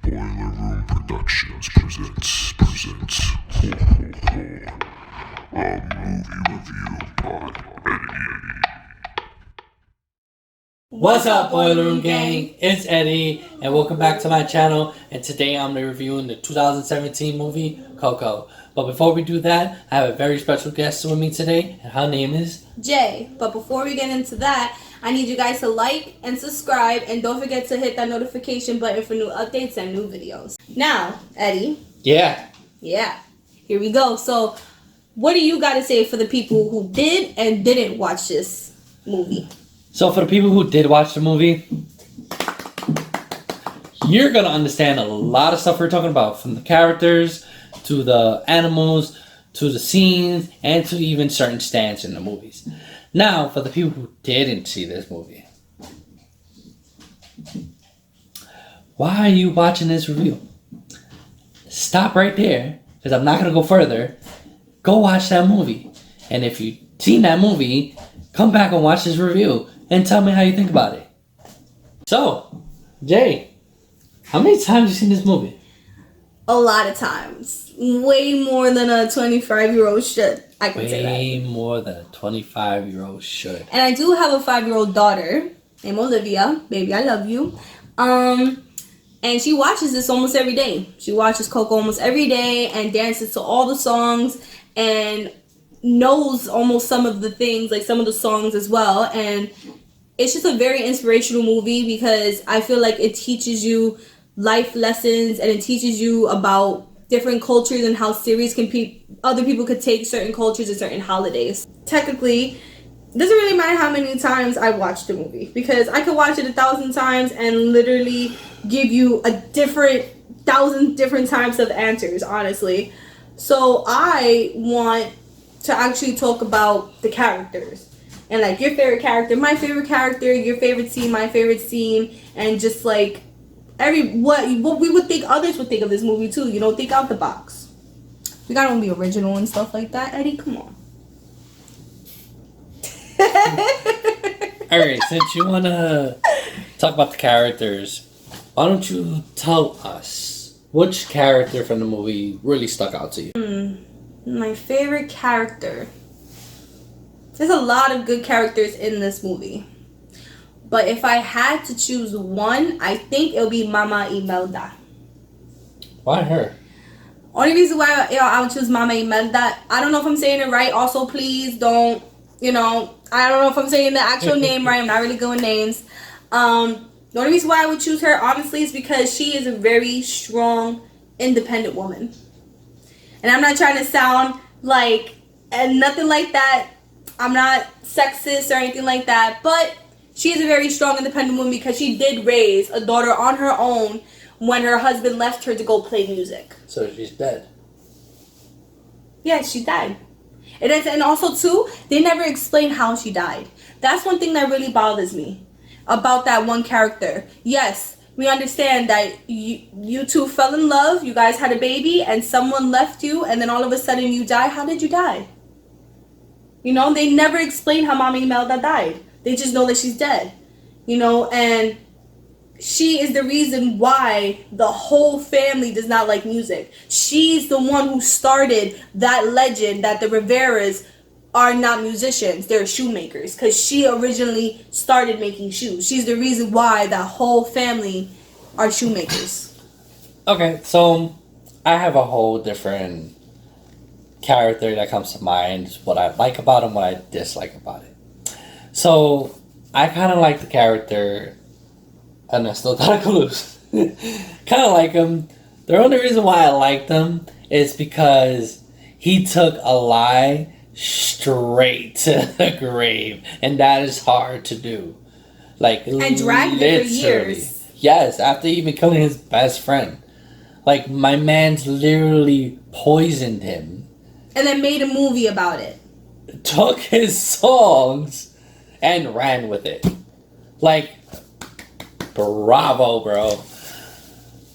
Boiler Room Productions presents ho, ho, ho, a movie review by Eddie. What's up, Boiler Room Gang? It's Eddie, and welcome back to my channel. And today I'm reviewing the 2017 movie Coco. But before we do that, I have a very special guest with me today, and her name is Jay. But before we get into that, I need you guys to like and subscribe, and don't forget to hit that notification button for new updates and new videos. Now, Eddie. Yeah. Here we go. So, what do you got to say for the people who did and didn't watch this movie? So for the people who did watch the movie, you're gonna understand a lot of stuff we're talking about, from the characters to the animals to the scenes and to even certain stands in the movies. Now, for the people who didn't see this movie, why are you watching this review? Stop right there, because I'm not gonna go further. Go watch that movie, and if you've seen that movie, come back and watch this review and tell me how you think about it. So, Jay, how many times have you seen this movie? A lot of times. Way more than a 25-year-old should. I can say that. Way more than a 25-year-old should. And I do have a 5-year-old daughter named Olivia. Baby, I love you. And she watches this almost every day. She watches Coco almost every day and dances to all the songs and knows almost some of the things, like some of the songs as well. And it's just a very inspirational movie because I feel like it teaches you life lessons and it teaches you about different cultures and how serious other people could take certain cultures and certain holidays. Technically, it doesn't really matter how many times I watch the movie, because I could watch it 1,000 times and literally give you a 1,000 different types of answers, honestly. So I want to actually talk about the characters and like your favorite character, my favorite character, your favorite scene, my favorite scene, and just like what we would think others would think of this movie too. You know, think out the box. We gotta be original and stuff like that. Eddie, come on. Alright, since you wanna talk about the characters, why don't you tell us which character from the movie really stuck out to you? My favorite character. There's a lot of good characters in this movie. But if I had to choose one, I think it'll be Mama Imelda. Why her? Only reason why I would choose Mama Imelda, I don't know if I'm saying it right. Also, please don't, I don't know if I'm saying the actual name right. I'm not really good with names. The only reason why I would choose her, honestly, is because she is a very strong, independent woman. And I'm not trying to sound like, and nothing like that. I'm not sexist or anything like that. But she is a very strong, independent woman because she did raise a daughter on her own when her husband left her to go play music. So she's dead. Yeah, she died. And also, too, they never explain how she died. That's one thing that really bothers me about that one character. Yes, we understand that you two fell in love, you guys had a baby, and someone left you, and then all of a sudden you die. How did you die? They never explain how Mama Imelda died. They just know that she's dead. And she is the reason why the whole family does not like music. She's the one who started that legend that the Riveras are not musicians, they're shoemakers, because she originally started making shoes. She's the reason why that whole family are shoemakers. Okay, so I have a whole different character that comes to mind, what I like about him, what I dislike about it. So I kind of like the character Ernesto Taracruz. Kind of like him. The only reason why I liked him is because he took a lie straight to the grave, and that is hard to do. And dragged it for years. Yes, after even killing his best friend. Like, my man's literally poisoned him. And then made a movie about it. Took his songs and ran with it. Like, bravo, bro.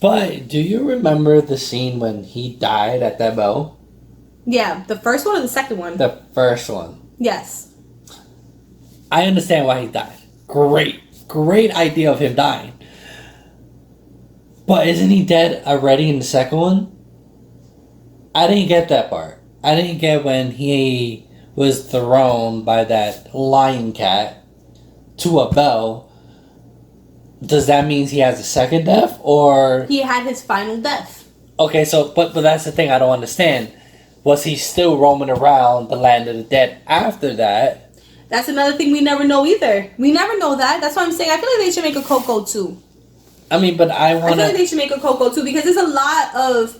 But do you remember the scene when he died at that bell? Yeah, the first one or the second one? The first one. Yes. I understand why he died. Great idea of him dying. But isn't he dead already in the second one? I didn't get that part. I didn't get when he was thrown by that lion cat to a bell. Does that mean he has a second death, or He had his final death. okay? So, but that's the thing I don't understand. Was he still roaming around the land of the dead after that? That's another thing we never know either. We never know that. That's why I'm saying I feel like they should make a Coco too. I mean, but I I feel like wanna. they should make a Coco too because there's a lot of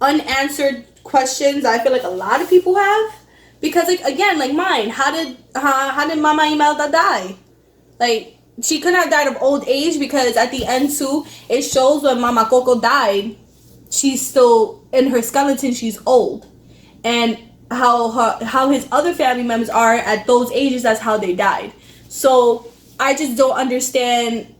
unanswered questions I feel like a lot of people have. Because like again, like mine, how did Mama Imelda die? Like she couldn't have died of old age because at the end too, it shows when Mama Coco died, she's still in her skeleton, she's old. And how his other family members are at those ages, that's how they died. So I just don't understand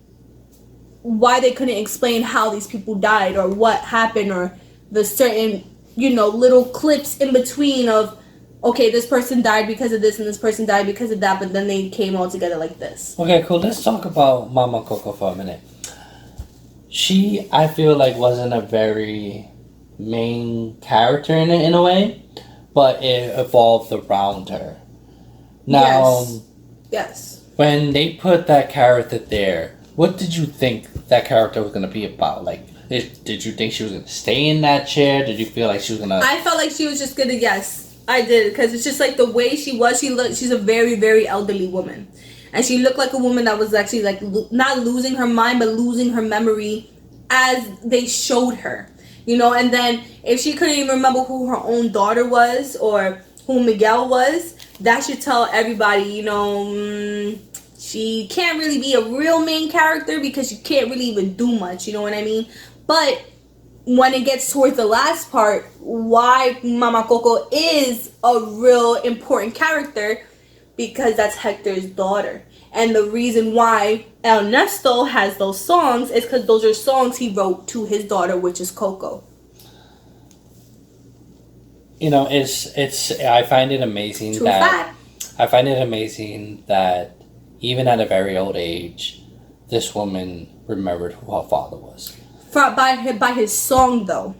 why they couldn't explain how these people died or what happened or the certain little clips in between of okay, this person died because of this and this person died because of that, but then they came all together like this. Okay, cool. Let's talk about Mama Coco for a minute. She, I feel like, wasn't a very main character in a way, but it evolved around her. Now, Yes. when they put that character there, what did you think that character was going to be about? Like, did you think she was going to stay in that chair? Did you feel like she was going to... I felt like she was just going to, yes. I did, because it's just like the way she was. She's a very, very elderly woman. And she looked like a woman that was actually like not losing her mind, but losing her memory as they showed her. And then if she couldn't even remember who her own daughter was or who Miguel was, that should tell everybody, she can't really be a real main character because she can't really even do much, you know what I mean? But when it gets towards the last part, why Mama Coco is a real important character, because that's Hector's daughter. And the reason why Ernesto has those songs is because those are songs he wrote to his daughter, which is Coco. It's I find it amazing I find it amazing that even at a very old age, this woman remembered who her father was. By his song, though.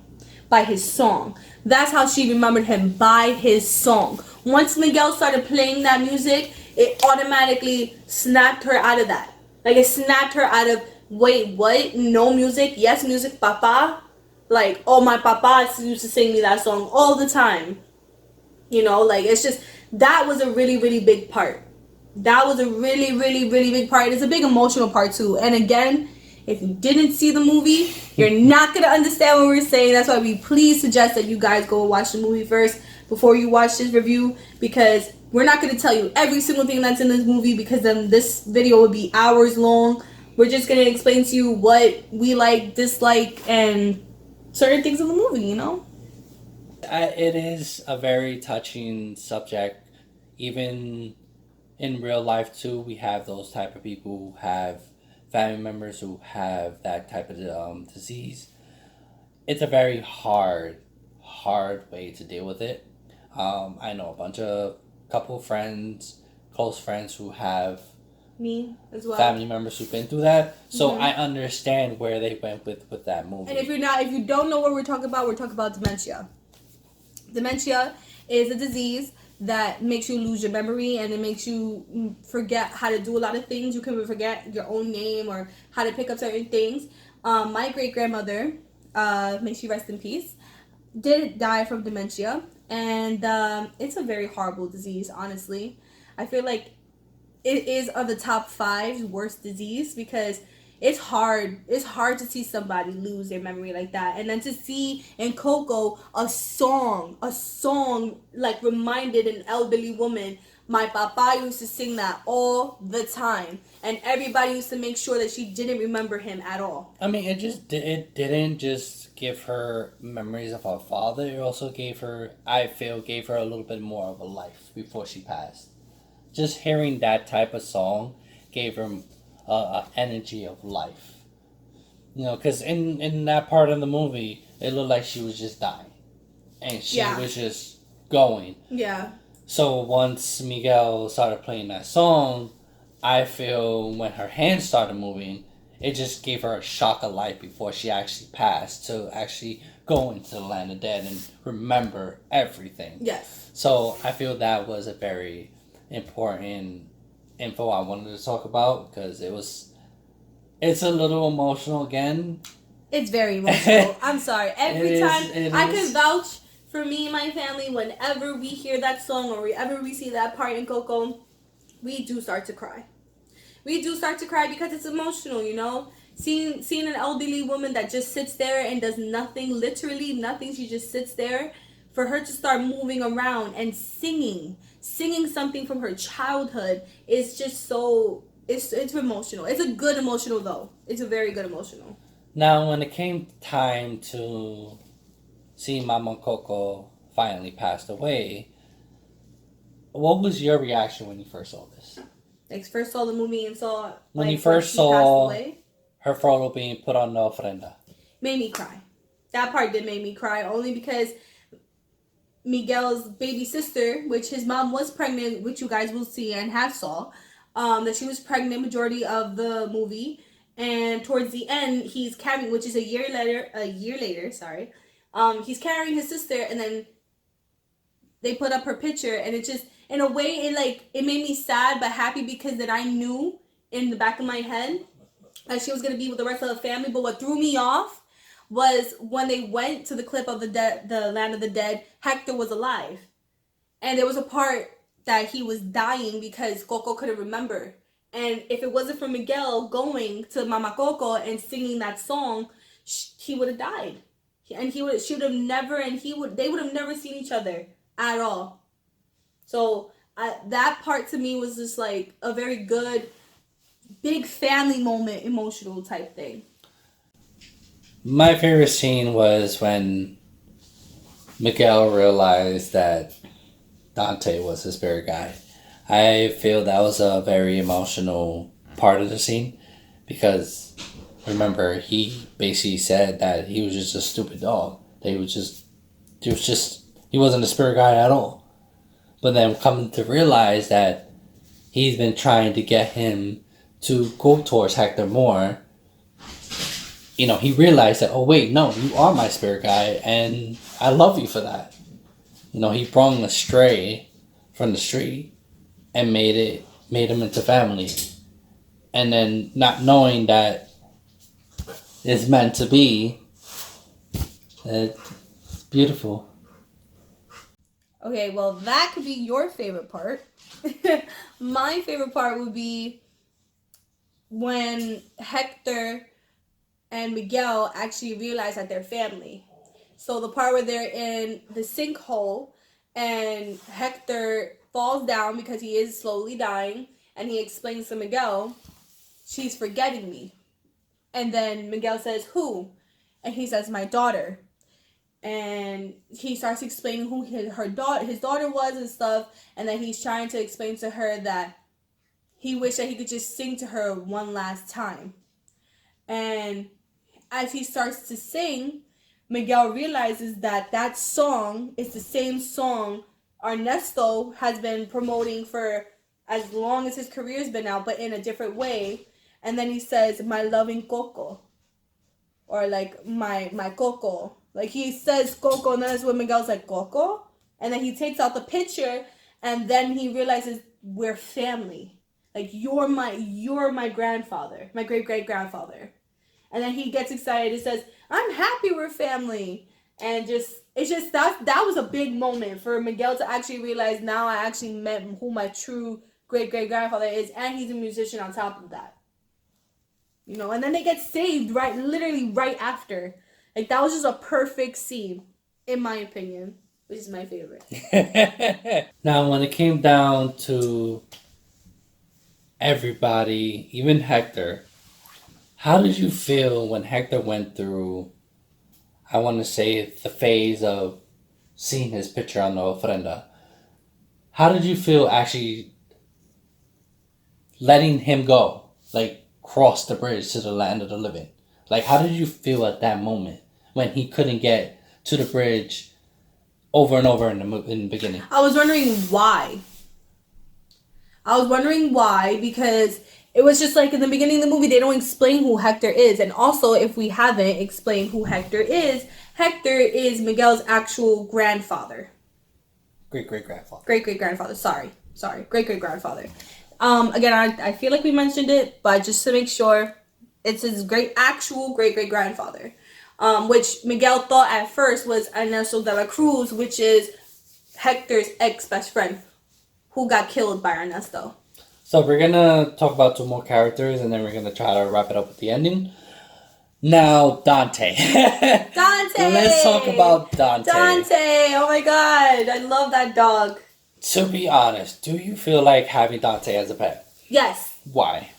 By his song. That's how she remembered him, by his song. Once Miguel started playing that music, it automatically snapped her out of that. Like, it snapped her out of, wait, what? No music? Yes, music, papa? Like, oh, my papa used to sing me that song all the time. It's just, that was a really, really big part. That was a really, really, really big part. It's a big emotional part, too. And again, if you didn't see the movie, you're not going to understand what we're saying. That's why we please suggest that you guys go watch the movie first before you watch this review, because we're not going to tell you every single thing that's in this movie, because then this video would be hours long. We're just going to explain to you what we like, dislike, and certain things in the movie, It is a very touching subject. Even in real life, too, we have those type of people who have family members who have that type of disease. It's a very hard way to deal with it. I know couple friends, close friends who have me as well, family members who've been through that. So I understand where they went with that movie. And if you don't know what we're talking about dementia. Dementia is a disease that makes you lose your memory, and it makes you forget how to do a lot of things. You can forget your own name or how to pick up certain things. My great-grandmother, may she rest in peace, did die from dementia, and it's a very horrible disease, honestly. I feel like it is on the top 5 worst disease, because it's hard to see somebody lose their memory like that. And then to see in Coco a song like reminded an elderly woman. My papa used to sing that all the time, and everybody used to make sure that she didn't remember him at all. I mean, it didn't just give her memories of her father. It also gave her a little bit more of a life before she passed. Just hearing that type of song gave her energy of life. Because in that part of the movie, it looked like she was just dying. And she was just going. Yeah. So once Miguel started playing that song, I feel when her hands started moving, it just gave her a shock of life before she actually passed to actually go into the land of dead and remember everything. Yes. So I feel that was a very important info I wanted to talk about because it's a little emotional again. It's very emotional. I'm sorry. Every time I is. can vouch for me and my family, whenever we hear that song or whenever we see that part in Coco, we do start to cry. We do start to cry because it's emotional, you know? Seeing an elderly woman that just sits there and does nothing, literally nothing, she just sits there, for her to start moving around and singing something from her childhood is just so, it's emotional. It's a good emotional though. It's a very good emotional. Now, when it came time to see Mama Coco finally passed away, what was your reaction when you first saw this? Like, first saw the movie and saw when like, you first she saw passed away, her photo being put on the ofrenda. Made me cry. That part did make me cry only because Miguel's baby sister, which his mom was pregnant, which you guys will see and have saw, that she was pregnant majority of the movie, and towards the end he's carrying, which is a year later, sorry, he's carrying his sister, and then they put up her picture, and it just, in a way, it made me sad but happy because then I knew in the back of my head that she was gonna be with the rest of the family. But what threw me off was when they went to the clip of the land of the dead. Hector was alive, and there was a part that he was dying because Coco couldn't remember. And if it wasn't for Miguel going to Mama Coco and singing that song, he would have died, and she would have never, and they would have never seen each other at all. So that part to me was just like a very good, big family moment, emotional type thing. My favorite scene was when Miguel realized that Dante was his spirit guide. I feel that was a very emotional part of the scene because, remember, he basically said that he was just a stupid dog. He wasn't a spirit guide at all. But then coming to realize that he's been trying to get him to go towards Hector more, he realized that, oh wait, no, you are my spirit guide and I love you for that. He brought him astray from the street and made him into family. And then not knowing that it's meant to be, it's beautiful. Okay, well, that could be your favorite part. My favorite part would be when Hector and Miguel actually realize that they're family. So the part where they're in the sinkhole and Hector falls down because he is slowly dying, and he explains to Miguel, she's forgetting me. And then Miguel says, who? And he says, my daughter. And he starts explaining who his daughter was and stuff, and then he's trying to explain to her that he wished that he could just sing to her one last time. And as he starts to sing, Miguel realizes that song is the same song Ernesto has been promoting for as long as his career's been out, but in a different way. And then he says, my loving Coco, or like my Coco. Like, he says Coco, and then that's when Miguel's like, Coco? And then he takes out the picture, and then he realizes we're family. Like, you're my grandfather, my great-great-grandfather. And then he gets excited and says, I'm happy we're family. And that was a big moment for Miguel to actually realize, now I actually met who my true great-great-grandfather is, and he's a musician on top of that. And then they get saved literally right after. Like, that was just a perfect scene, in my opinion, which is my favorite. Now, when it came down to everybody, even Hector, how did you feel when Hector went through, I want to say, the phase of seeing his picture on the ofrenda? How did you feel actually letting him go, like cross the bridge to the land of the living? Like, how did you feel at that moment when he couldn't get to the bridge over and over in the beginning? I was wondering why. Because It was just like in the beginning of the movie, they don't explain who Hector is. And also, if we haven't explained who Hector is Miguel's actual grandfather. Great-great-grandfather. Great-great-grandfather. Sorry. Great-great-grandfather. Again, I feel like we mentioned it, but just to make sure, it's his actual great-great-grandfather. Which Miguel thought at first was Ernesto de la Cruz, which is Hector's ex-best friend, who got killed by Ernesto. So we're gonna talk about 2 more characters, and then we're gonna try to wrap it up with the ending. Now, Dante. Dante! Let's talk about Dante. Dante! Oh my god, I love that dog. To be honest, do you feel like having Dante as a pet? Yes. Why?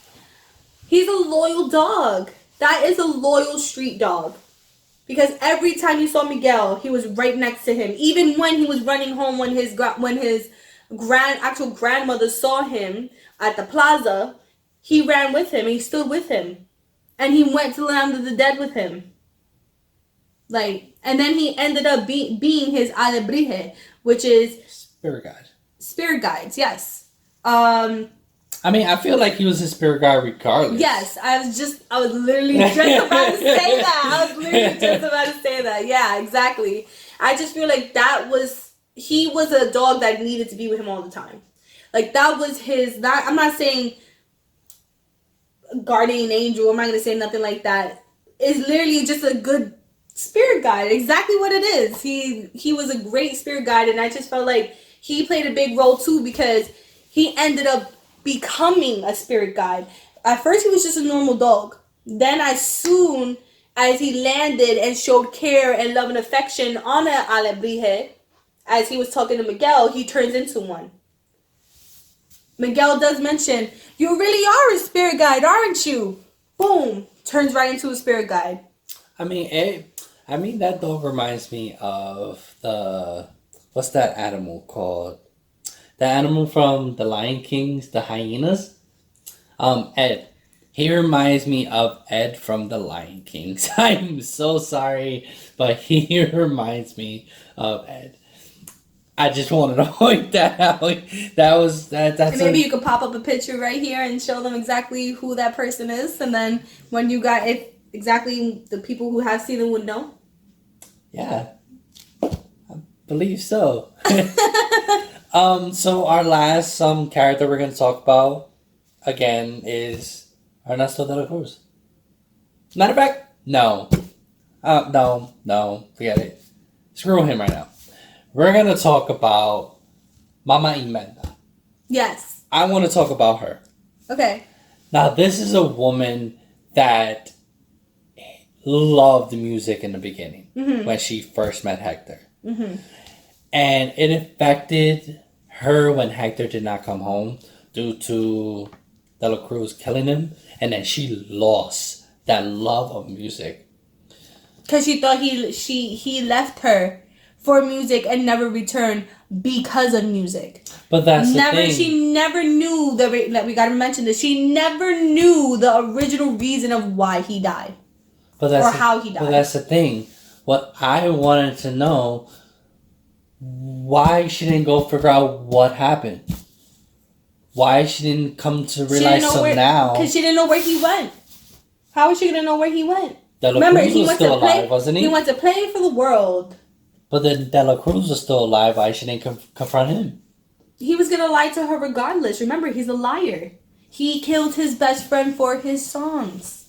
He's a loyal dog. That is a loyal street dog. Because every time you saw Miguel, he was right next to him. Even when he was running home, when his actual grandmother saw him at the plaza, he ran with him and he stood with him. And he went to the land of the dead with him. And then he ended up being his alebrije, which is Spirit guide. Spirit guides, yes. I mean, I feel like he was his spirit guide regardless. Yes, I was literally just about to say that. Yeah, exactly. I just feel like he was a dog that needed to be with him all the time. Like, that was I'm not saying guardian angel, I'm not going to say nothing like that. It's literally just a good spirit guide, exactly what it is. He was a great spirit guide, and I just felt like he played a big role too, because he ended up becoming a spirit guide. At first, he was just a normal dog. Then, as soon as he landed and showed care and love and affection on an alebrije, as he was talking to Miguel, he turns into one. Miguel does mention, "You really are a spirit guide, aren't you?" Boom, turns right into a spirit guide. I mean, that dog reminds me of what's that animal called? The animal from the Lion Kings, the hyenas. Ed. He reminds me of Ed from the Lion Kings. I'm so sorry, but he reminds me of Ed. I just wanted to point that out. That's and maybe you could pop up a picture right here and show them exactly who that person is, and then when you got it, exactly the people who have seen it would know. Yeah, I believe so. So our last character we're gonna talk about again is Ernesto de la Cruz. Matter of fact, no, forget it. Screw him right now. We're gonna talk about Mama Imelda. Yes. I want to talk about her. Okay. Now, this is a woman that loved music in the beginning when she first met Hector. Mm-hmm. And it affected her when Hector did not come home due to De La Cruz killing him. And then she lost that love of music. Because she thought he left her for music and never returned because of music. But that's the thing. She never knew that we got to mention this. She never knew the original reason of why he died. How he died. But that's the thing. What I wanted to know, why she didn't go figure out what happened. Why she didn't come to realize now. Because she didn't know where he went. How was she going to know where he went? De La Cruz was still alive, wasn't he? He went to play for the world. But then De La Cruz was still alive. Why she didn't confront him? He was going to lie to her regardless. Remember, he's a liar. He killed his best friend for his songs.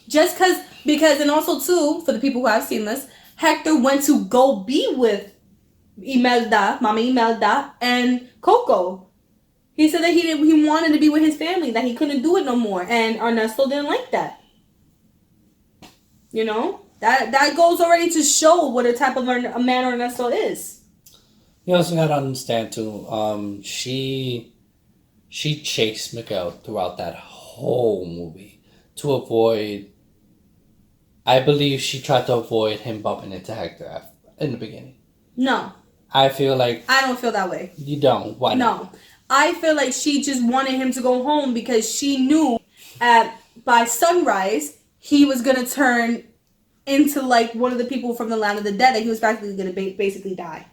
Just because, and also too, for the people who have seen this, Hector went to go be with Imelda, Mama Imelda, and Coco. He said that he wanted to be with his family, that he couldn't do it no more. And Ernesto didn't like that. You know? That goes already to show what a type of a man Ernesto is. You also gotta understand too, she chased Miguel throughout that whole movie to avoid. I believe she tried to avoid him bumping into Hector in the beginning. No. I feel like... I don't feel that way. You don't? Why not? No. I feel like she just wanted him to go home because she knew by sunrise he was going to turn into like one of the people from the land of the dead, that he was practically going to basically die.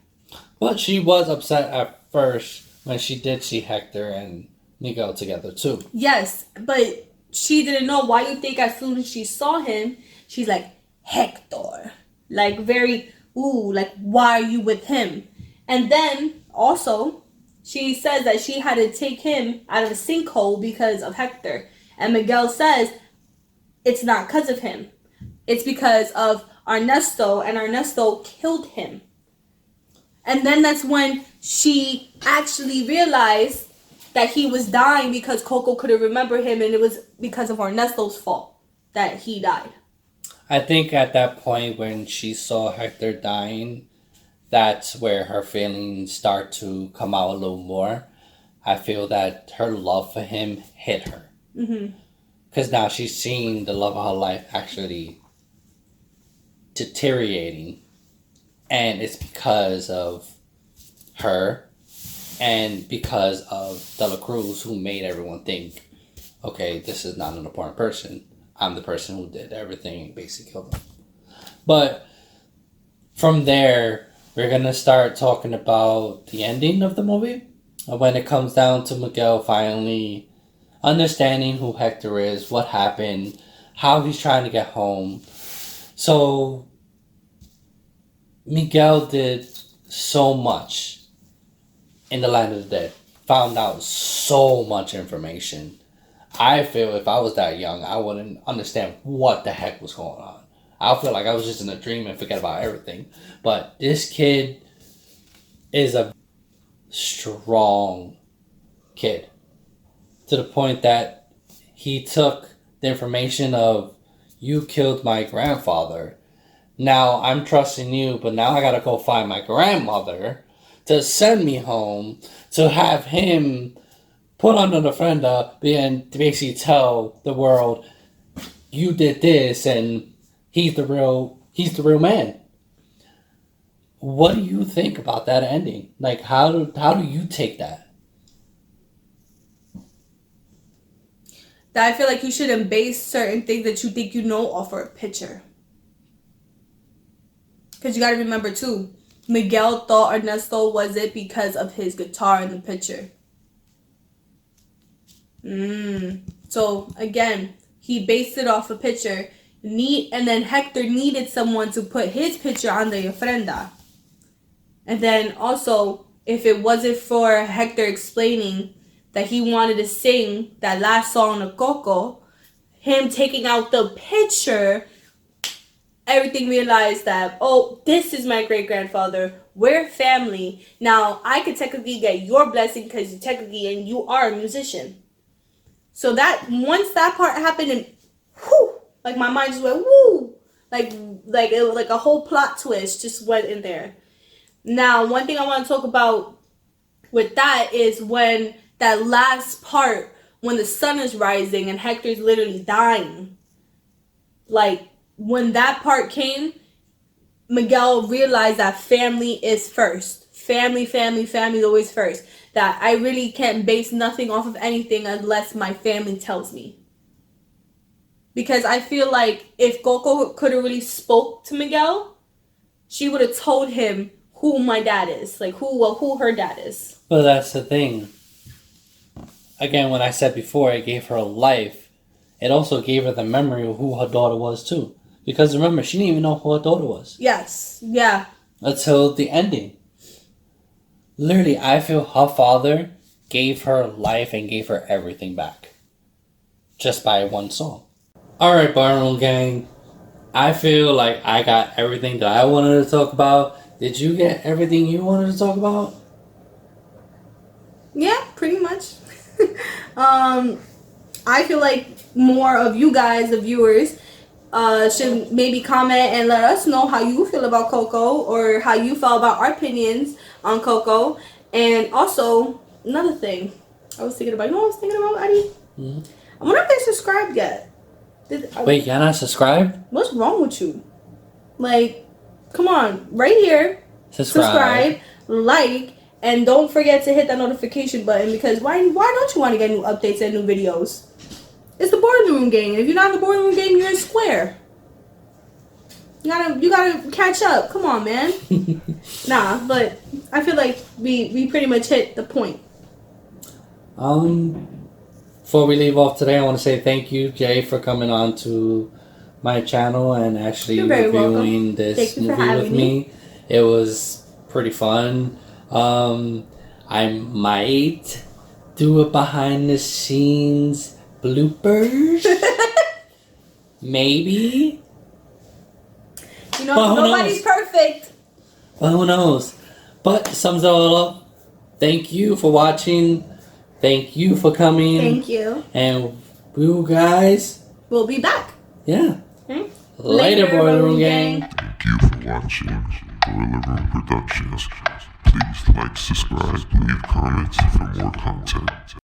But she was upset at first when she did see Hector and Miguel together too. Yes, but she didn't know. Why you think as soon as she saw him, she's like, Hector. Like, very, ooh, like, why are you with him? And then, also, she says that she had to take him out of a sinkhole because of Hector. And Miguel says, it's not because of him. It's because of Ernesto, and Ernesto killed him. And then that's when she actually realized that he was dying because Coco couldn't remember him, and it was because of Ernesto's fault that he died. I think at that point when she saw Hector dying, that's where her feelings start to come out a little more. I feel that her love for him hit her. Because now she's seen the love of her life actually deteriorating. And it's because of her and because of De La Cruz, who made everyone think, okay, this is not an important person. I'm the person who did everything and basically killed him. But from there, we're going to start talking about the ending of the movie. When it comes down to Miguel finally understanding who Hector is, what happened, how he's trying to get home. So Miguel did so much in the Land of the Dead. Found out so much information. I feel if I was that young, I wouldn't understand what the heck was going on. I feel like I was just in a dream and forget about everything. But this kid is a strong kid. To the point that he took the information of, you killed my grandfather. Now I'm trusting you, but now I gotta go find my grandmother to send me home to have him put on an ofrenda and to basically tell the world, you did this and he's the real man. What do you think about that ending? Like, how do you take that? That I feel like you shouldn't base certain things that you think you know off of a picture. Because you got to remember too, Miguel thought Ernesto was it because of his guitar in the picture. So again, he based it off a picture. And then Hector needed someone to put his picture on the ofrenda. And then also, if it wasn't for Hector explaining that he wanted to sing that last song of Coco, him taking out the picture, everything realized that, oh, this is my great-grandfather. We're family. Now, I could technically get your blessing because you are a musician. So that, once that part happened, and whew, like my mind just went, woo! Like it was like a whole plot twist just went in there. Now, one thing I want to talk about with that is when that last part, when the sun is rising and Hector's literally dying. Like, when that part came, Miguel realized that family is first. Family is always first. That I really can't base nothing off of anything unless my family tells me. Because I feel like if Coco could have really spoke to Miguel, she would have told him who my dad is. Like, who her dad is. But that's the thing. Again, when I said before, it gave her a life. It also gave her the memory of who her daughter was, too. Because remember, she didn't even know who her daughter was. Yes. Yeah. Until the ending. Literally, I feel her father gave her life and gave her everything back. Just by one song. Alright, Barroom Gang. I feel like I got everything that I wanted to talk about. Did you get everything you wanted to talk about? Yeah, pretty much. I feel like more of you guys, the viewers, should maybe comment and let us know how you feel about Coco or how you felt about our opinions on Coco. And also, another thing I was thinking about, you know what I was thinking about, Eddie? Mm-hmm. I wonder if they subscribed yet. Wait, you're not subscribed? What's wrong with you? Like, come on, right here, subscribe, like, and don't forget to hit that notification button, because why don't you want to get new updates and new videos? It's the Boardroom Gang. If you're not in the Boardroom Gang, you're in Square. You gotta catch up. Come on, man. Nah, but I feel like we pretty much hit the point. Before we leave off today, I want to say thank you, Jay, for coming on to my channel and actually You're very reviewing welcome. this Thank you for movie with having me. It was pretty fun. I might do a behind the scenes bloopers. Maybe. You know, Well, who nobody's knows? perfect. Well, who knows? But to sums it all up, thank you for watching. Thank you for coming. Thank you. And you guys, We'll be back. yeah. Hmm? Later, Boiler Room Gang. Thank you for watching Boiler Room Productions. Please like, subscribe, leave comments for more content.